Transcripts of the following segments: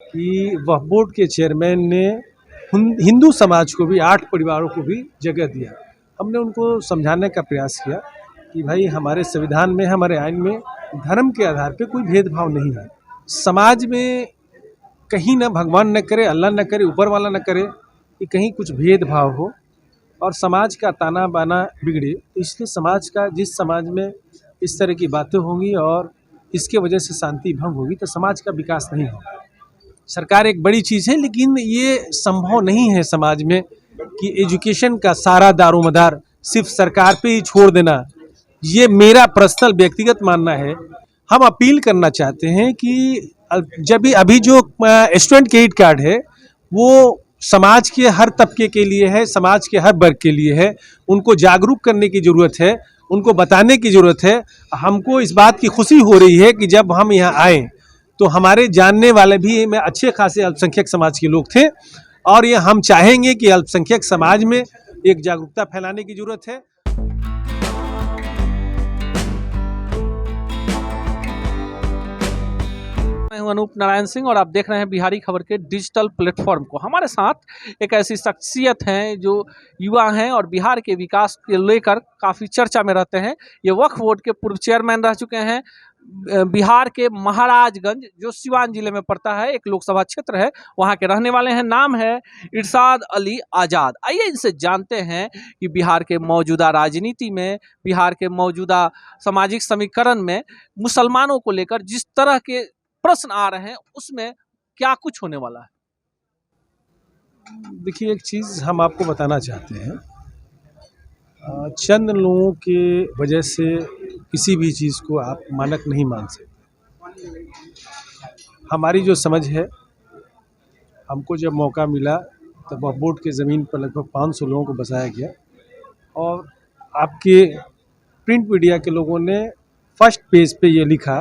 कि वक्फ बोर्ड के चेयरमैन ने हिंदू समाज को भी 8 परिवारों को भी जगह दिया। हमने उनको समझाने का प्रयास किया कि भाई हमारे संविधान में, हमारे आइन में धर्म के आधार पे कोई भेदभाव नहीं है। समाज में कहीं ना भगवान न करे, अल्लाह न करे, ऊपर वाला न करे कि कहीं कुछ भेदभाव हो और समाज का ताना बाना बिगड़े। तो इसलिए समाज का, जिस समाज में इस तरह की बातें होंगी और इसके वजह से शांति भंग होगी तो समाज का विकास नहीं होगा। सरकार एक बड़ी चीज़ है, लेकिन ये संभव नहीं है समाज में कि एजुकेशन का सारा दारोमदार सिर्फ सरकार पे ही छोड़ देना। ये मेरा पर्सनल व्यक्तिगत मानना है। हम अपील करना चाहते हैं कि जब भी अभी जो स्टूडेंट क्रेडिट कार्ड है वो समाज के हर तबके के लिए है, समाज के हर वर्ग के लिए है। उनको जागरूक करने की ज़रूरत है, उनको बताने की ज़रूरत है। हमको इस बात की खुशी हो रही है कि जब हम यहाँ आए तो हमारे जानने वाले भी में अच्छे खासे अल्पसंख्यक समाज के लोग थे और ये हम चाहेंगे कि अल्पसंख्यक समाज में एक जागरूकता फैलाने की ज़रूरत है। मैं हूं अनूप नारायण सिंह और आप देख रहे हैं बिहारी खबर के डिजिटल प्लेटफॉर्म को। हमारे साथ एक ऐसी शख्सियत हैं जो युवा हैं और बिहार के विकास के लेकर काफ़ी चर्चा में रहते हैं। ये वक्फ बोर्ड के पूर्व चेयरमैन रह चुके हैं। बिहार के महाराजगंज, जो सिवान जिले में पड़ता है, एक लोकसभा क्षेत्र है, वहाँ के रहने वाले हैं। नाम है इरशाद अली आज़ाद। आइए इनसे जानते हैं कि बिहार के मौजूदा राजनीति में, बिहार के मौजूदा सामाजिक समीकरण में मुसलमानों को लेकर जिस तरह के प्रश्न आ रहे हैं उसमें क्या कुछ होने वाला है। देखिए, एक चीज़ हम आपको बताना चाहते हैं। चंद लोगों के वजह से किसी भी चीज़ को आप मानक नहीं मान सकते। हमारी जो समझ है, हमको जब मौका मिला तब वक्फ बोर्ड के ज़मीन पर लगभग 500 लोगों को बसाया गया और आपके प्रिंट मीडिया के लोगों ने फर्स्ट पेज पे ये लिखा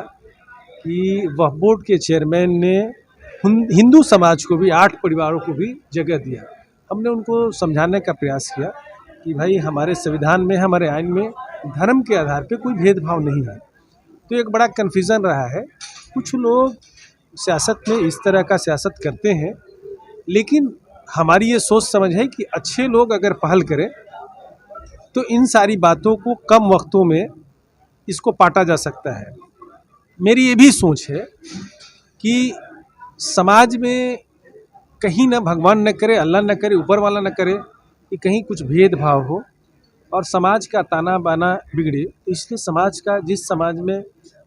कि वक्फ बोर्ड के चेयरमैन ने हिंदू समाज को भी 8 परिवारों को भी जगह दिया। हमने उनको समझाने का प्रयास किया कि भाई हमारे संविधान में, हमारे आइन में धर्म के आधार पे कोई भेदभाव नहीं है। तो एक बड़ा कन्फ्यूज़न रहा है। कुछ लोग सियासत में इस तरह का सियासत करते हैं, लेकिन हमारी ये सोच समझ है कि अच्छे लोग अगर पहल करें तो इन सारी बातों को कम वक्तों में इसको पाटा जा सकता है। मेरी ये भी सोच है कि समाज में कहीं ना भगवान न करे, अल्लाह न करे, ऊपर वाला न करे कि कहीं कुछ भेदभाव हो और समाज का ताना बाना बिगड़े। तो इसलिए समाज का, जिस समाज में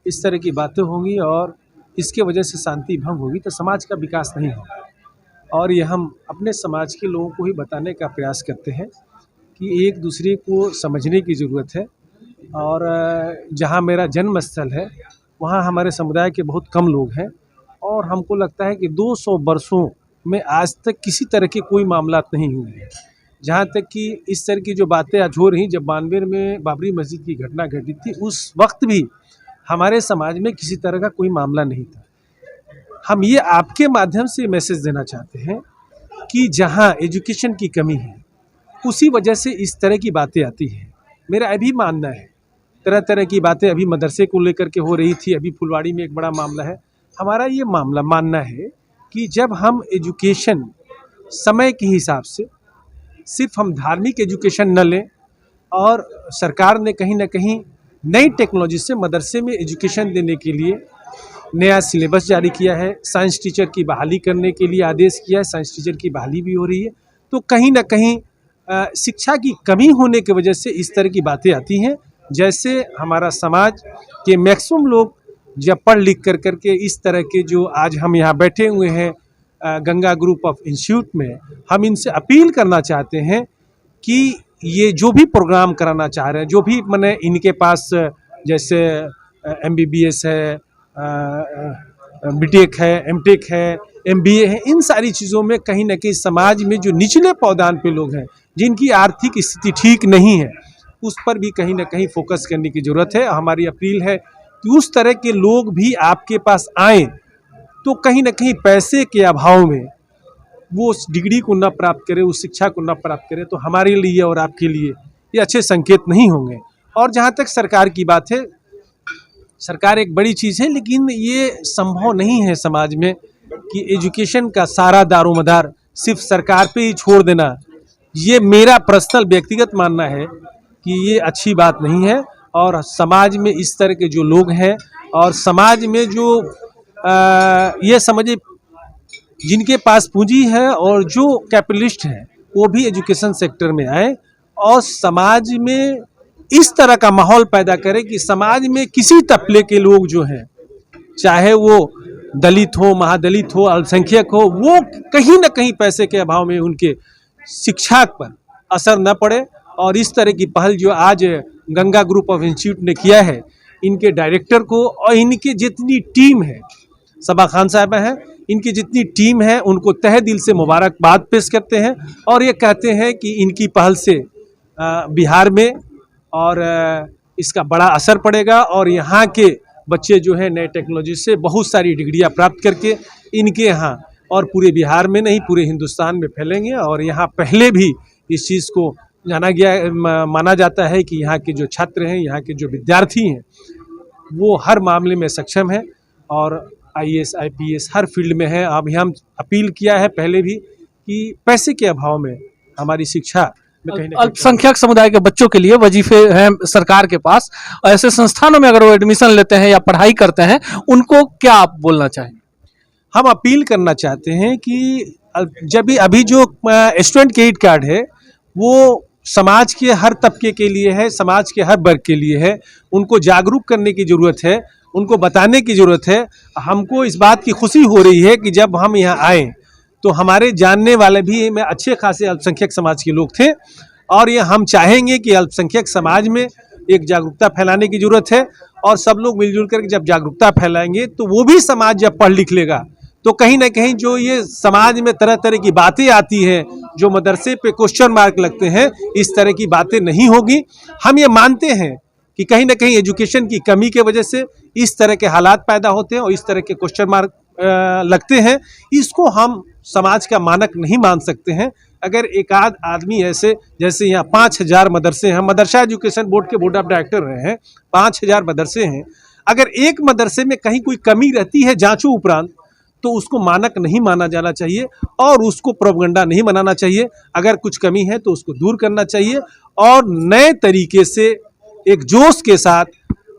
इस तरह की बातें होंगी और इसके वजह से शांति भंग होगी तो समाज का विकास नहीं होगा। और ये हम अपने समाज के लोगों को ही बताने का प्रयास करते हैं कि एक दूसरे को समझने की ज़रूरत है। और जहाँ मेरा जन्म स्थल है वहाँ हमारे समुदाय के बहुत कम लोग हैं और हमको लगता है कि 200 वर्षों में आज तक किसी तरह के कोई मामला नहीं हुए हैं। जहाँ तक कि इस तरह की जो बातें आज हो रही, जब 92 में बाबरी मस्जिद की घटना घटी थी उस वक्त भी हमारे समाज में किसी तरह का कोई मामला नहीं था। हम ये आपके माध्यम से मैसेज देना चाहते हैं कि जहाँ एजुकेशन की कमी है उसी वजह से इस तरह की बातें आती हैं। मेरा अभी मानना है, तरह तरह की बातें अभी मदरसे को लेकर के हो रही थी, अभी फुलवाड़ी में एक बड़ा मामला है। हमारा ये मानना है कि जब हम एजुकेशन समय के हिसाब से, सिर्फ हम धार्मिक एजुकेशन न लें और सरकार ने कहीं ना कहीं नई टेक्नोलॉजी से मदरसे में एजुकेशन देने के लिए नया सिलेबस जारी किया है, साइंस टीचर की बहाली करने के लिए आदेश किया है, साइंस टीचर की बहाली भी हो रही है। तो कहीं ना कहीं शिक्षा की कमी होने की वजह से इस तरह की बातें आती हैं। जैसे हमारा समाज के मैक्सिमम लोग जब पढ़ लिख कर के इस तरह के, जो आज हम यहाँ बैठे हुए हैं गंगा ग्रुप ऑफ इंस्टीट्यूट में, हम इनसे अपील करना चाहते हैं कि ये जो भी प्रोग्राम कराना चाह रहे हैं, जो भी मैंने इनके पास जैसे MBBS है, BTech है, MTech है, MBA है, इन सारी चीज़ों में कहीं ना कहीं समाज में जो निचले पावदान पे लोग हैं, जिनकी आर्थिक स्थिति ठीक नहीं है, उस पर भी कहीं ना कहीं फोकस करने की ज़रूरत है। हमारी अपील है कि उस तरह के लोग भी आपके पास आएँ तो कहीं ना कहीं पैसे के अभाव में वो उस डिग्री को न प्राप्त करे, उस शिक्षा को न प्राप्त करे, तो हमारे लिए और आपके लिए ये अच्छे संकेत नहीं होंगे। और जहाँ तक सरकार की बात है, सरकार एक बड़ी चीज़ है, लेकिन ये संभव नहीं है समाज में कि एजुकेशन का सारा दारोमदार सिर्फ सरकार पे ही छोड़ देना, ये मेरा पर्सनल व्यक्तिगत मानना है कि ये अच्छी बात नहीं है। और समाज में इस तरह के जो लोग हैं और समाज में जो ये समझिए जिनके पास पूंजी है और जो कैपिटलिस्ट हैं वो भी एजुकेशन सेक्टर में आए और समाज में इस तरह का माहौल पैदा करें कि समाज में किसी तबके के लोग जो हैं, चाहे वो दलित हो, महादलित हो, अल्पसंख्यक हो, वो कहीं ना कहीं पैसे के अभाव में उनके शिक्षा पर असर न पड़े। और इस तरह की पहल जो आज गंगा ग्रुप ऑफ इंस्टीट्यूट ने किया है, इनके डायरेक्टर को और इनकी जितनी टीम है, सबा खान साहब हैं, इनकी जितनी टीम है उनको तहे दिल से मुबारकबाद पेश करते हैं और ये कहते हैं कि इनकी पहल से बिहार में और इसका बड़ा असर पड़ेगा और यहाँ के बच्चे जो है नए टेक्नोलॉजी से बहुत सारी डिग्रियां प्राप्त करके इनके यहाँ और पूरे बिहार में नहीं पूरे हिंदुस्तान में फैलेंगे। और यहाँ पहले भी इस चीज़ को माना जाता है कि यहाँ के जो छात्र हैं, यहाँ के जो विद्यार्थी हैं, वो हर मामले में सक्षम है और IAS IPS हर फील्ड में है। अब हम अपील किया है पहले भी कि पैसे के अभाव में हमारी शिक्षा में कहीं अल्पसंख्यक समुदाय के बच्चों के लिए वजीफे हैं सरकार के पास, ऐसे संस्थानों में अगर वो एडमिशन लेते हैं या पढ़ाई करते हैं, उनको क्या आप बोलना चाहेंगे? हम अपील करना चाहते हैं कि जब भी अभी जो स्टूडेंट क्रेडिट कार्ड है वो समाज के हर तबके के लिए है, समाज के हर वर्ग के लिए है, उनको जागरूक करने की ज़रूरत है, उनको बताने की ज़रूरत है। हमको इस बात की खुशी हो रही है कि जब हम यहाँ आए तो हमारे जानने वाले भी में अच्छे खासे अल्पसंख्यक समाज के लोग थे और ये हम चाहेंगे कि अल्पसंख्यक समाज में एक जागरूकता फैलाने की ज़रूरत है और सब लोग मिलजुल कर जब जागरूकता फैलाएंगे तो वो भी समाज जब पढ़ लिख लेगा तो कहीं ना कहीं जो ये समाज में तरह तरह की बातें आती हैं, जो मदरसे पे क्वेश्चन मार्क लगते हैं, इस तरह की बातें नहीं होगी। हम ये मानते हैं कि कहीं ना कहीं एजुकेशन की कमी के वजह से इस तरह के हालात पैदा होते हैं और इस तरह के क्वेश्चन मार्क लगते हैं। इसको हम समाज का मानक नहीं मान सकते हैं। अगर एक आध आदमी ऐसे, जैसे यहाँ 5000 मदरसे हैं, मदरसा एजुकेशन बोर्ड के बोर्ड ऑफ डायरेक्टर रहे हैं, 5000 मदरसे हैं, अगर एक मदरसे में कहीं कोई कमी रहती है जांचों उपरांत तो उसको मानक नहीं माना जाना चाहिए और उसको प्रोपगंडा नहीं बनाना चाहिए। अगर कुछ कमी है तो उसको दूर करना चाहिए और नए तरीके से एक जोश के साथ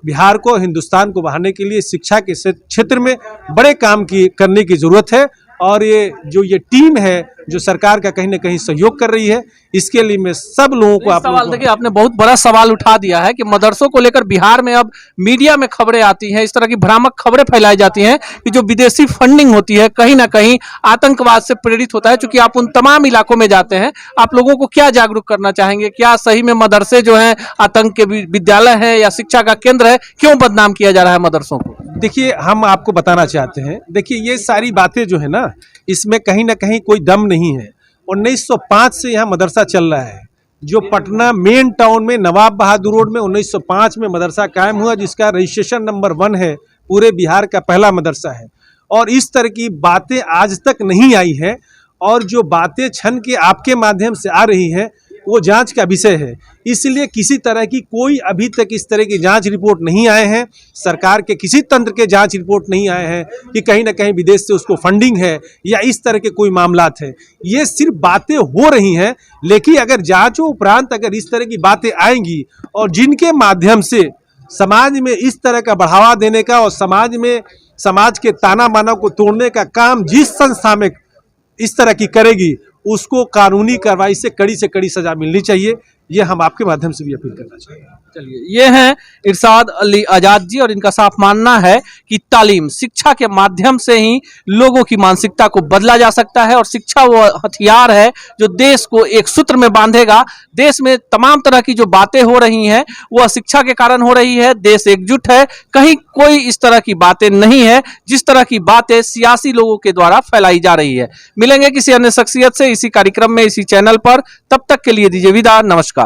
बिहार को, हिंदुस्तान को बढ़ाने के लिए शिक्षा के क्षेत्र में बड़े काम करने की ज़रूरत है। और ये टीम है जो सरकार का कहीं ना कहीं सहयोग कर रही है, इसके लिए मैं सब लोगों को सवाल देखिए, आपने बहुत बड़ा सवाल उठा दिया है कि मदरसों को लेकर बिहार में अब मीडिया में खबरें आती हैं, इस तरह की भ्रामक खबरें फैलाई जाती हैं कि जो विदेशी फंडिंग होती है कहीं ना कहीं आतंकवाद से प्रेरित होता है। चूंकि आप उन तमाम इलाकों में जाते हैं, आप लोगों को क्या जागरूक करना चाहेंगे? क्या सही में मदरसे जो हैं आतंक के विद्यालय हैं या शिक्षा का केंद्र है? क्यों बदनाम किया जा रहा है मदरसों को? देखिए, हम आपको बताना चाहते हैं, देखिए ये सारी बातें जो है ना, इसमें कहीं ना कहीं कोई दम नहीं है। 1905 से यहाँ मदरसा चल रहा है। जो पटना मेन टाउन में नवाब बहादुर रोड में 1905 में मदरसा कायम हुआ, जिसका रजिस्ट्रेशन नंबर 1 है, पूरे बिहार का पहला मदरसा है। और इस तरह की बातें आज तक नहीं आई है और जो बातें छन के आपके माध्यम से आ रही हैं वो जांच का विषय है। इसलिए किसी तरह की कोई अभी तक इस तरह की जांच रिपोर्ट नहीं आए हैं, सरकार के किसी तंत्र के जांच रिपोर्ट नहीं आए हैं कि कहीं ना कहीं विदेश से उसको फंडिंग है या इस तरह के कोई मामलात हैं। ये सिर्फ बातें हो रही हैं, लेकिन अगर जांचों उपरांत अगर इस तरह की बातें आएंगी और जिनके माध्यम से समाज में इस तरह का बढ़ावा देने का और समाज के ताना बाना को तोड़ने का काम जिस संस्था में इस तरह की करेगी, उसको कानूनी कार्रवाई से कड़ी सजा मिलनी चाहिए। ये हम आपके माध्यम से भी अपील करना चाहिए। चलिए, ये हैं इरशाद अली आजाद जी और इनका साफ मानना है कि तालीम, शिक्षा के माध्यम से ही लोगों की मानसिकता को बदला जा सकता है और शिक्षा वो हथियार है जो देश को एक सूत्र में बांधेगा। देश में तमाम तरह की जो बातें हो रही हैं वह शिक्षा के कारण हो रही है। देश एकजुट है, कहीं कोई इस तरह की बातें नहीं है जिस तरह की बातें सियासी लोगों के द्वारा फैलाई जा रही है। मिलेंगे किसी अन्य शख्सियत से इसी कार्यक्रम में, इसी चैनल पर। तब तक के लिए दीजिए विदा, नमस्कार।